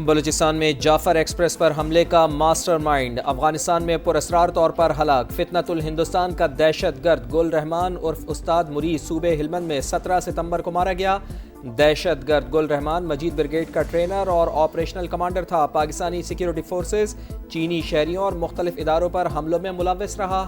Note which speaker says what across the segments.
Speaker 1: بلوچستان میں جعفر ایکسپریس پر حملے کا ماسٹر مائنڈ افغانستان میں پراسرار طور پر ہلاک فتنۃ الہندوستان کا دہشت گرد گل رحمان عرف استاد مرید صوبے ہلمند میں 17 ستمبر کو مارا گیا۔ دہشت گرد گل رحمان مجید بریگیڈ کا ٹرینر اور آپریشنل کمانڈر تھا۔ پاکستانی سیکیورٹی فورسز چینی شہریوں اور مختلف اداروں پر حملوں میں ملوث رہا۔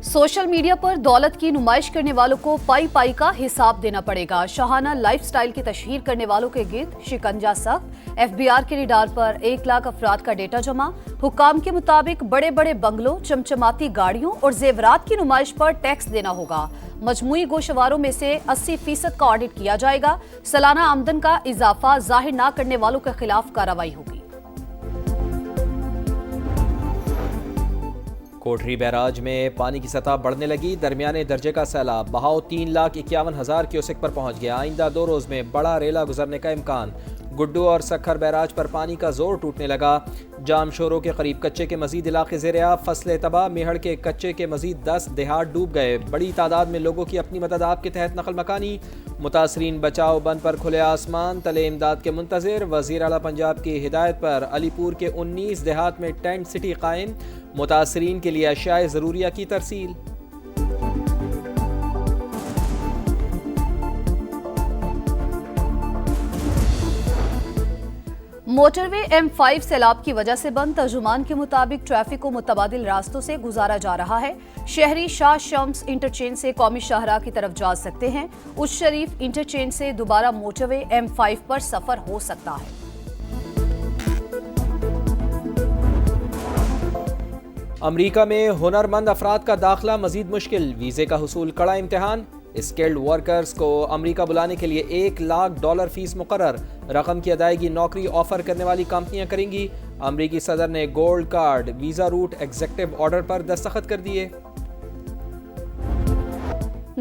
Speaker 2: سوشل میڈیا پر دولت کی نمائش کرنے والوں کو پائی پائی کا حساب دینا پڑے گا۔ شاہانہ لائف سٹائل کی تشہیر کرنے والوں کے گرد شکنجہ سخت، ایف بی آر کے ریڈار پر 1 لاکھ افراد کا ڈیٹا جمع۔ حکام کے مطابق بڑے بڑے بنگلوں، چمچماتی گاڑیوں اور زیورات کی نمائش پر ٹیکس دینا ہوگا۔ مجموعی گوشواروں میں سے 80% کا آڈٹ کیا جائے گا۔ سالانہ آمدن کا اضافہ ظاہر نہ کرنے والوں کے خلاف کارروائی ہوگی۔
Speaker 1: کوٹری بیراج میں پانی کی سطح بڑھنے لگی، درمیانے درجے کا سیلاب، بہاؤ 3,51,000 کیوسک پر پہنچ گیا۔ آئندہ 2 روز میں بڑا ریلا گزرنے کا امکان۔ گڈو اور سکھر بیراج پر پانی کا زور ٹوٹنے لگا۔ جام شوروں کے قریب کچے کے مزید علاقے زیر آب، فصلیں تباہ، میہڑ کے کچے کے مزید 10 دیہات ڈوب گئے۔ بڑی تعداد میں لوگوں کی اپنی مدد آپ کے تحت نقل مکانی۔ متاثرین بچاؤ بند پر کھلے آسمان تلے امداد کے منتظر۔ وزیر اعلیٰ پنجاب کی ہدایت پر علی پور کے 19 دیہات میں ٹینٹ سٹی قائم، متاثرین کے لیے اشیاء ضروریہ کی ترسیل۔
Speaker 2: موٹر وے M5 سیلاب کی وجہ سے بند، ترجمان کے مطابق ٹریفک کو متبادل راستوں سے گزارا جا رہا ہے۔ شہری شاہ شمس انٹرچینج سے قومی شاہراہ کی طرف جا سکتے ہیں۔ اس شریف انٹرچینج سے دوبارہ موٹر وے M5 پر سفر ہو سکتا ہے۔
Speaker 1: امریکہ میں ہنرمند افراد کا داخلہ مزید مشکل، ویزے کا حصول کڑا امتحان۔ اسکلڈ ورکرز کو امریکہ بلانے کے لیے $1 لاکھ فیس مقرر، رقم کی ادائیگی نوکری آفر کرنے والی کمپنیاں کریں گی۔ امریکی صدر نے gold card visa route executive order پر دستخط کر دیے۔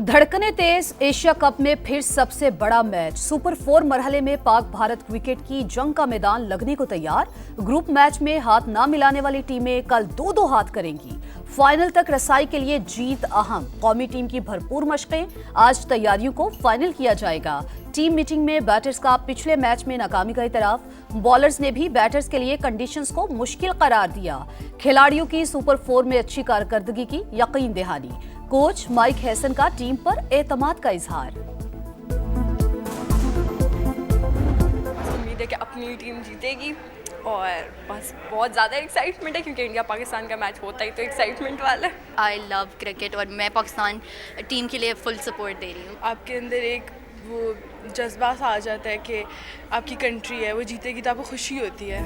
Speaker 2: دھڑکنیں تیز، ایشیا کپ میں پھر سب سے بڑا میچ، سپر 4 مرحلے میں پاک بھارت کرکٹ کی جنگ کا میدان لگنے کو تیار۔ گروپ میچ میں ہاتھ نہ ملانے والی ٹیمیں کل 2 ہاتھ کریں گی۔ فائنل تک رسائی کے لیے جیت اہم، قومی ٹیم کی بھرپور مشقیں، آج تیاریوں کو فائنل کیا جائے گا۔ ٹیم میٹنگ میں بیٹرز کا پچھلے میچ میں ناکامی کا اعتراف، بالرز نے بھی بیٹرز کے لیے کنڈیشنز کو مشکل قرار دیا۔ کھلاڑیوں کی سپر 4 میں اچھی کارکردگی کی یقین دہانی، کوچ مائک ہیسن کا ٹیم پر اعتماد کا اظہار۔
Speaker 3: امید ہے کہ اپنی ٹیم جیتے گی اور بس بہت زیادہ ایکسائٹمنٹ ہے کیونکہ انڈیا پاکستان کا میچ ہوتا ہی تو ایکسائٹمنٹ والا ہے۔
Speaker 4: آئی لو کرکٹ اور میں پاکستان ٹیم کے لیے فل سپورٹ دے رہی ہوں۔
Speaker 3: آپ کے اندر ایک وہ جذبہ سا آ جاتا ہے کہ آپ کی کنٹری ہے وہ جیتے گی تو آپ کو خوشی ہوتی ہے۔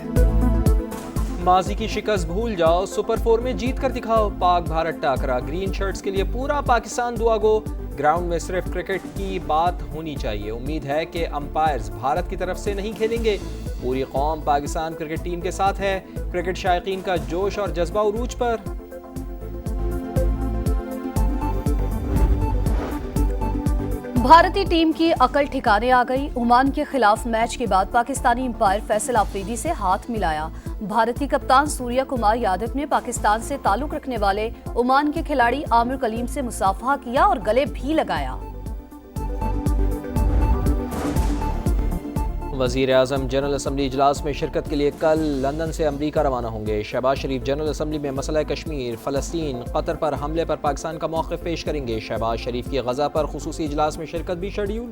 Speaker 1: ماضی کی شکست بھول جاؤ، سپر 4 میں جیت کر دکھاؤ، پاک بھارت ٹاکرا، گرین شرٹس کے لیے پورا پاکستان دعا گو۔ گراؤنڈ میں صرف کرکٹ کی بات ہونی چاہیے، امید ہے کہ امپائرز بھارت کی طرف سے نہیں کھیلیں گے، پوری قوم پاکستان کرکٹ ٹیم کے ساتھ ہے۔ کرکٹ شائقین کا جوش اور جذبہ عروج پر۔
Speaker 2: بھارتی ٹیم کی عقل ٹھکانے آ گئی، عمان کے خلاف میچ کے بعد پاکستانی امپائر فیصل آفریدی سے ہاتھ ملایا۔ بھارتی کپتان سوریہ کمار یادو نے پاکستان سے تعلق رکھنے والے عمان کے کھلاڑی عامر کلیم سے مصافحہ کیا اور گلے بھی لگایا۔
Speaker 1: وزیر اعظم جنرل اسمبلی اجلاس میں شرکت کے لیے کل لندن سے امریکہ روانہ ہوں گے۔ شہباز شریف جنرل اسمبلی میں مسئلہ کشمیر، فلسطین، قطر پر حملے پر پاکستان کا موقف پیش کریں گے۔ شہباز شریف کی غزہ پر خصوصی اجلاس میں شرکت بھی شیڈیول۔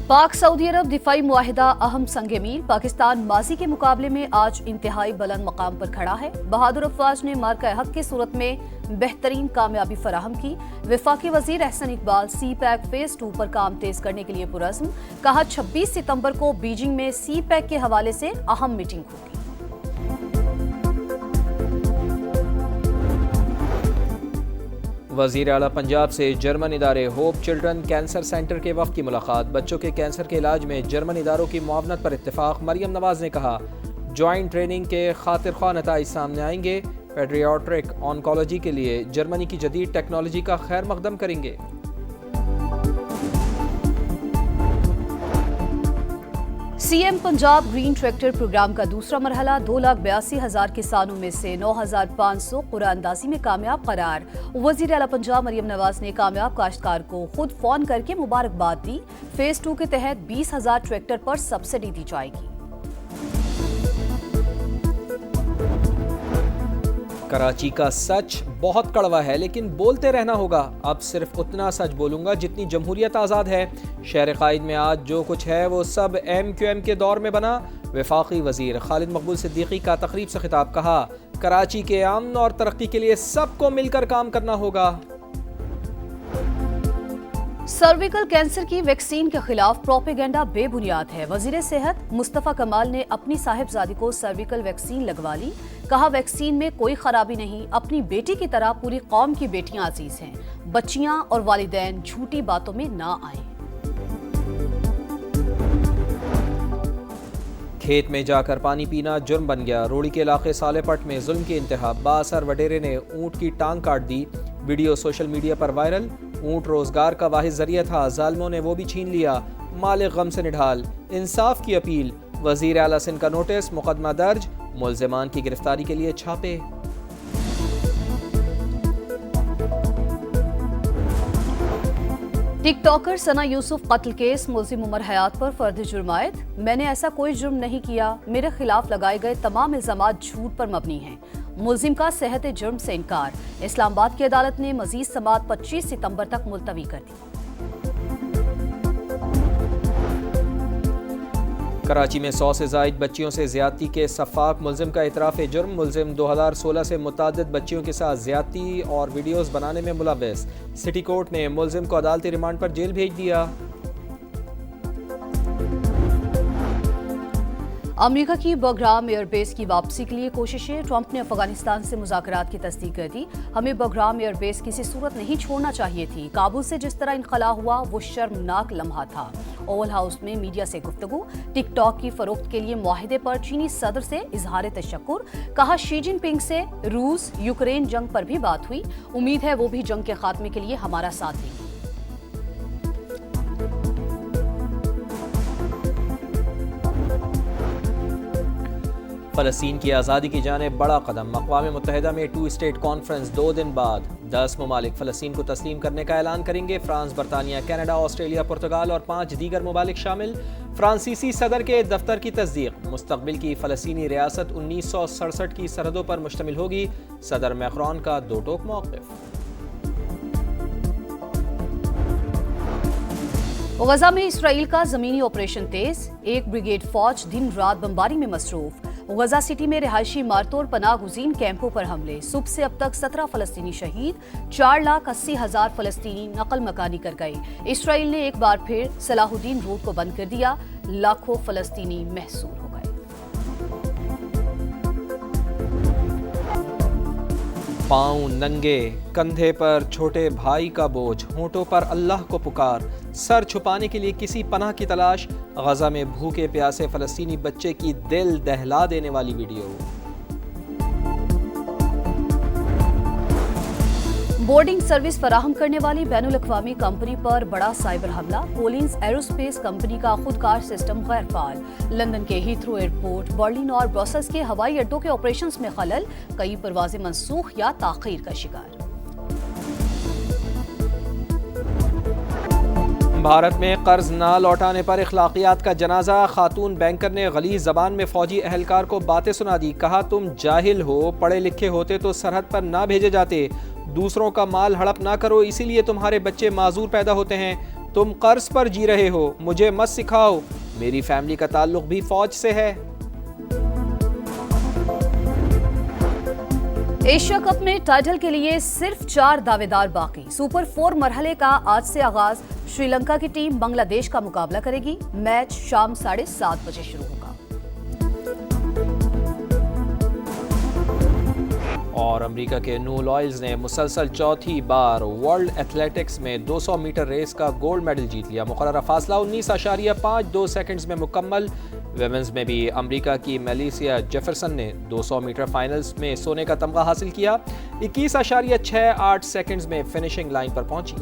Speaker 2: پاک سعودی عرب دفاعی معاہدہ اہم سنگ میل، پاکستان ماضی کے مقابلے میں آج انتہائی بلند مقام پر کھڑا ہے۔ بہادر افواج نے مارکہ حق کی صورت میں بہترین کامیابی فراہم کی۔ وفاقی وزیر احسن اقبال سی پیک فیز 2 پر کام تیز کرنے کے لیے پرعزم، کہا 26 ستمبر کو بیجنگ میں سی پیک کے حوالے سے اہم میٹنگ ہوگی۔
Speaker 1: وزیر اعلیٰ پنجاب سے جرمن ادارے ہوپ چلڈرن کینسر سینٹر کے وفد کی ملاقات، بچوں کے کینسر کے علاج میں جرمن اداروں کی معاونت پر اتفاق۔ مریم نواز نے کہا جوائنٹ ٹریننگ کے خاطر خواہ نتائج سامنے آئیں گے، پیڈریاٹرک آنکولوجی کے لیے جرمنی کی جدید ٹیکنالوجی کا خیر مقدم کریں گے۔
Speaker 2: CM Punjab green tractor programme का दूसरा मरहला 2,82,000 किसानों में से 9,500 कुरानंदाजी में कामयाब करार। वजीर आला पंजाब मरियम नवाज ने कामयाब काश्तकार को खुद फोन करके मुबारकबाद दी। फेज 2 के तहत 20,000 ट्रैक्टर पर सब्सिडी दी जाएगी।
Speaker 1: कराची का सच बहुत कड़वा है, लेकिन बोलते रहना होगा। अब सिर्फ उतना सच बोलूंगा जितनी जमहूरियत आज़ाद है। शहर कायद में आज जो कुछ है वो सब MQM के दौर में बना। वफाकी वजीर खालिद मकबूल सिद्दीकी का तकरीब से खिताब, कहा कराची के अमन और तरक्की के लिए सबको मिलकर काम करना होगा।
Speaker 2: सर्विकल कैंसर की वैक्सीन के खिलाफ प्रोपेगेंडा बेबुनियाद है। वजीर सेहत मुस्तफ़ा कमाल ने अपनी साहिबजादी को सर्विकल वैक्सीन लगवा ली। कहा वैक्सीन में कोई खराबी नहीं, अपनी बेटी की तरह पूरी कौम की बेटियां अजीज हैं। बच्चियां और वालिदैन झूठी बातों में ना आएं।
Speaker 1: खेत में जाकर पानी पीना जुर्म बन गया। रोड़ी के इलाके सालेपट में जुल्म की इंतहा। बासर वडेरे ने ऊंट की टांग काट दी। वीडियो सोशल मीडिया पर वायरल। ऊंट रोजगार का वाहिद जरिया था, जालिमों ने वो भी छीन लिया। मालिक गम से निढाल। इंसाफ की अपील। वजीर आला सिंध का नोटिस, मुकदमा दर्ज। मुल्जिमान की गिरफ्तारी के लिए छापे।
Speaker 2: टिकटॉकर सना यूसुफ कत्ल केस, मुल्जिम उमर हयात पर फर्द जुर्मायत। मैंने ऐसा कोई जुर्म नहीं किया, मेरे खिलाफ लगाए गए तमाम इल्जामात झूठ पर मबनी हैं। मुल्जिम का सेहत जुर्म से इनकार। इस्लामाबाद की अदालत ने मजीद समाअत 25 सितंबर तक मुलतवी कर दी।
Speaker 1: कराची में 100 से जायद बच्चियों से ज्यादती के सफाक मुल्जिम का इतराफ जुर्म। मुल्जिम 2016 से मुतादिद बच्चियों के साथ ज्यादती और वीडियोस बनाने में मुलव्वस। सिटी कोर्ट ने मुल्जिम को अदालती रिमांड पर जेल भेज दिया।
Speaker 2: अमेरिका की बगराम एयरबेस की वापसी के लिए कोशिशें। ट्रंप ने अफगानिस्तान से मुज़ाकरात की तस्दीक कर दी। हमें बगराम एयरबेस किसी सूरत नहीं छोड़ना चाहिए थी। काबुल से जिस तरह इनखला हुआ वो शर्मनाक लम्हा था। ओवल हाउस में मीडिया से गुफ्तगू। टिकटॉक की फरोख्त के लिए मुआहिदे पर चीनी सदर से इजहार तशक्कुर। कहा शी जिनपिंग से रूस यूक्रेन जंग पर भी बात हुई। उम्मीद है वो भी जंग के खात्मे के लिए हमारा साथ देंगे।
Speaker 1: फ़लस्तीन की आज़ादी की जानिब बड़ा कदम। अक़वाम मुत्तहिदा में 2 स्टेट कॉन्फ्रेंस 2 दिन बाद। 10 ममालिक फ़लस्तीन को तस्लीम करने का ऐलान करेंगे। फ्रांस, बरतानिया, कनाडा, ऑस्ट्रेलिया, पुर्तगाल और 5 दीगर ममालिक शामिल। फ्रांसीसी सदर के दफ्तर की तस्दीक। मुस्तक़बिल की फ़लस्तीनी रियासत 1967 की सरहदों पर मुश्तमिल होगी। सदर मैक्रोन का दो टोक मौक़िफ़।
Speaker 2: गजा में इसराइल का ज़मीनी ऑपरेशन तेज। एक ब्रिगेड फौज दिन रात बमबारी में मसरूफ। गजा सिटी में रिहायशी इमारतों और पनाह गुज़ीन कैंपों पर हमले। सुबह से अब तक 17 फ़लस्तीनी शहीद। 4,80,000 फ़लस्तीनी नकल मकानी कर गए। इसराइल ने एक बार फिर सलाहुद्दीन रोड को बंद कर दिया। लाखों फ़लस्तीनी महसूर हो गए।
Speaker 1: पाँव नंगे, कंधे पर छोटे भाई का बोझ, होंठों पर अल्लाह को पुकार, सर छुपाने के लिए किसी पनाह की तलाश। गजा में भूखे प्यासे फ़लस्तीनी बच्चे की दिल दहला देने वाली वीडियो।
Speaker 2: बोर्डिंग सर्विस फराहम करने वाली बैनुल अक़वामी कंपनी पर बड़ा साइबर हमला। कोलिंस एरोस्पेस कंपनी का खुदकार सिस्टम गैर फाल। लंदन के हीथ्रो एयरपोर्ट, बर्लिन और ब्रसेल्स के हवाई अड्डों के ऑपरेशंस में खलल। कई परवाजें मनसूख या ताख़ीर का शिकार।
Speaker 1: भारत में कर्ज ना लौटाने पर इखलाकियात का जनाजा। खातून बैंकर ने गलीज़ ज़बान में फौजी अहलकार को बातें सुना दी। कहा तुम जाहिल हो, पढ़े लिखे होते तो सरहद पर ना भेजे जाते। दूसरों का माल हड़प ना करो, इसीलिए तुम्हारे बच्चे माजूर पैदा होते हैं। तुम कर्ज पर जी रहे हो, मुझे मत सिखाओ, मेरी फैमिली का ताल्लुक भी फौज से है।
Speaker 2: एशिया कप में टाइटल के लिए सिर्फ 4 दावेदार बाकी। सुपर 4 मरहले का आज से आगाज। श्रीलंका की टीम बांग्लादेश का मुकाबला करेगी। मैच शाम 7:30 बजे शुरू होगा।
Speaker 1: और अमेरिका के नू लॉयल्स ने मुसलसल चौथी बार वर्ल्ड एथलेटिक्स में 200 मीटर रेस का गोल्ड मेडल जीत लिया। मुकर्ररा फासला 19.52 सेकंड्स में मुकम्मल। विमेंस में भी अमेरिका की मेलिसिया जेफरसन ने 200 मीटर फाइनल्स में सोने का तमगा हासिल किया। 21.68 सेकंड्स में फिनिशिंग लाइन पर पहुंची।